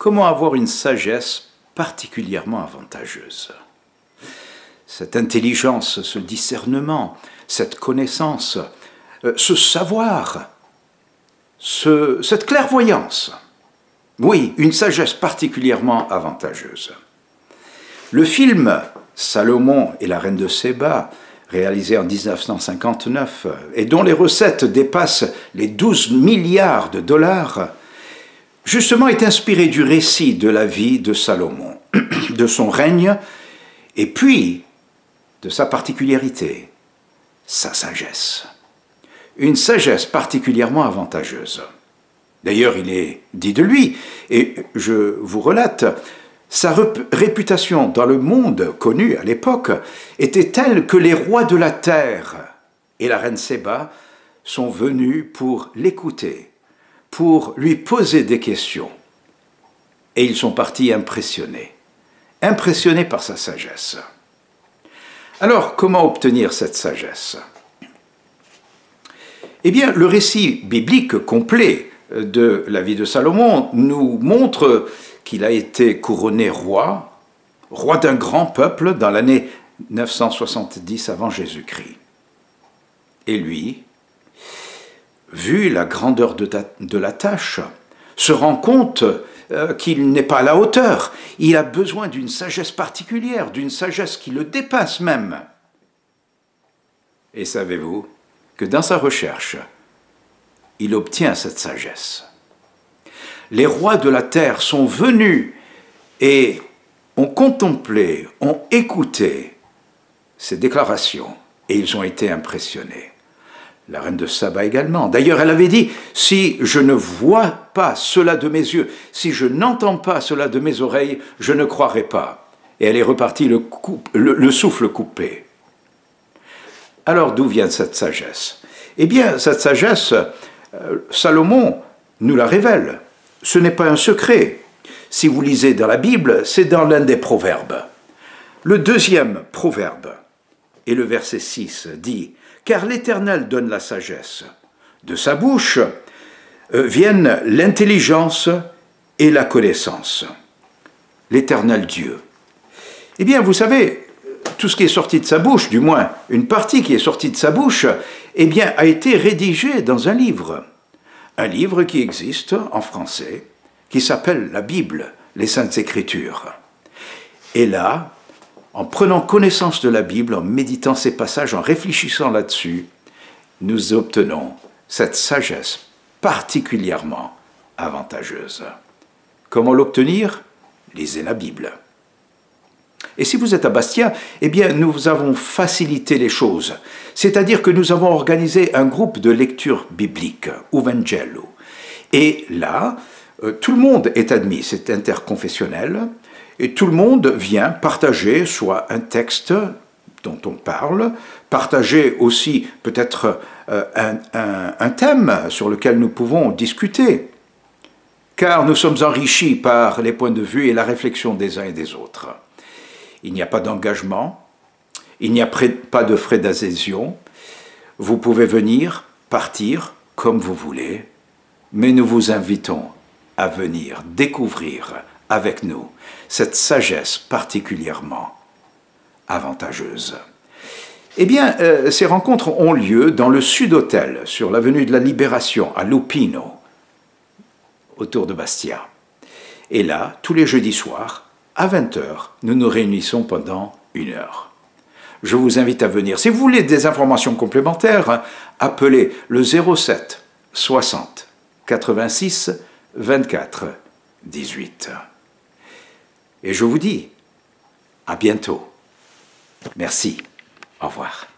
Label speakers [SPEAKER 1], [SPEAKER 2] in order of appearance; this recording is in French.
[SPEAKER 1] comment avoir une sagesse particulièrement avantageuse. Cette intelligence, ce discernement, cette connaissance, ce savoir, cette clairvoyance. Oui, une sagesse particulièrement avantageuse. Le film « Salomon et la reine de Séba », réalisé en 1959, et dont les recettes dépassent les 12 milliards de dollars, justement est inspiré du récit de la vie de Salomon, de son règne, et puis de sa particularité, sa sagesse. Une sagesse particulièrement avantageuse. D'ailleurs, il est dit de lui, et je vous relate, sa réputation dans le monde connu à l'époque était telle que les rois de la terre et la reine Séba sont venus pour l'écouter, pour lui poser des questions. Et ils sont partis impressionnés par sa sagesse. Alors, comment obtenir cette sagesse? Eh bien, le récit biblique complet de la vie de Salomon nous montre qu'il a été couronné roi d'un grand peuple dans l'année 970 avant Jésus-Christ. Et lui, vu la grandeur de la tâche, se rend compte qu'il n'est pas à la hauteur. Il a besoin d'une sagesse particulière, d'une sagesse qui le dépasse même. Et savez-vous que dans sa recherche, il obtient cette sagesse. Les rois de la terre sont venus et ont contemplé, ont écouté ces déclarations et ils ont été impressionnés. La reine de Saba également. D'ailleurs, elle avait dit, si je ne vois pas cela de mes yeux, si je n'entends pas cela de mes oreilles, je ne croirai pas. Et elle est repartie le souffle coupé. Alors, d'où vient cette sagesse? Eh bien, cette sagesse, Salomon nous la révèle. Ce n'est pas un secret. Si vous lisez dans la Bible, c'est dans l'un des proverbes. Le deuxième proverbe, et le verset 6, dit « Car l'Éternel donne la sagesse. De sa bouche viennent l'intelligence et la connaissance. » L'Éternel Dieu. Eh bien, vous savez, tout ce qui est sorti de sa bouche, du moins une partie qui est sortie de sa bouche, eh bien, a été rédigé dans un livre. Un livre qui existe en français, qui s'appelle la Bible, les Saintes Écritures. Et là, en prenant connaissance de la Bible, en méditant ces passages, en réfléchissant là-dessus, nous obtenons cette sagesse particulièrement avantageuse. Comment l'obtenir? Lisez la Bible. Et si vous êtes à Bastia, eh bien, nous avons facilité les choses. C'est-à-dire que nous avons organisé un groupe de lecture biblique, Uvangelo. Et là, tout le monde est admis, c'est interconfessionnel, et tout le monde vient partager soit un texte dont on parle, partager aussi peut-être un thème sur lequel nous pouvons discuter, car nous sommes enrichis par les points de vue et la réflexion des uns et des autres. Il n'y a pas d'engagement, il n'y a pas de frais d'adhésion. Vous pouvez venir, partir comme vous voulez, mais nous vous invitons à venir découvrir avec nous cette sagesse particulièrement avantageuse. Eh bien, ces rencontres ont lieu dans le Sud-Hôtel, sur l'avenue de la Libération, à Lupino, autour de Bastia. Et là, tous les jeudis soirs, à 20 h, nous nous réunissons pendant 1 heure. Je vous invite à venir. Si vous voulez des informations complémentaires, appelez le 07 60 86 24 18. Et je vous dis à bientôt. Merci. Au revoir.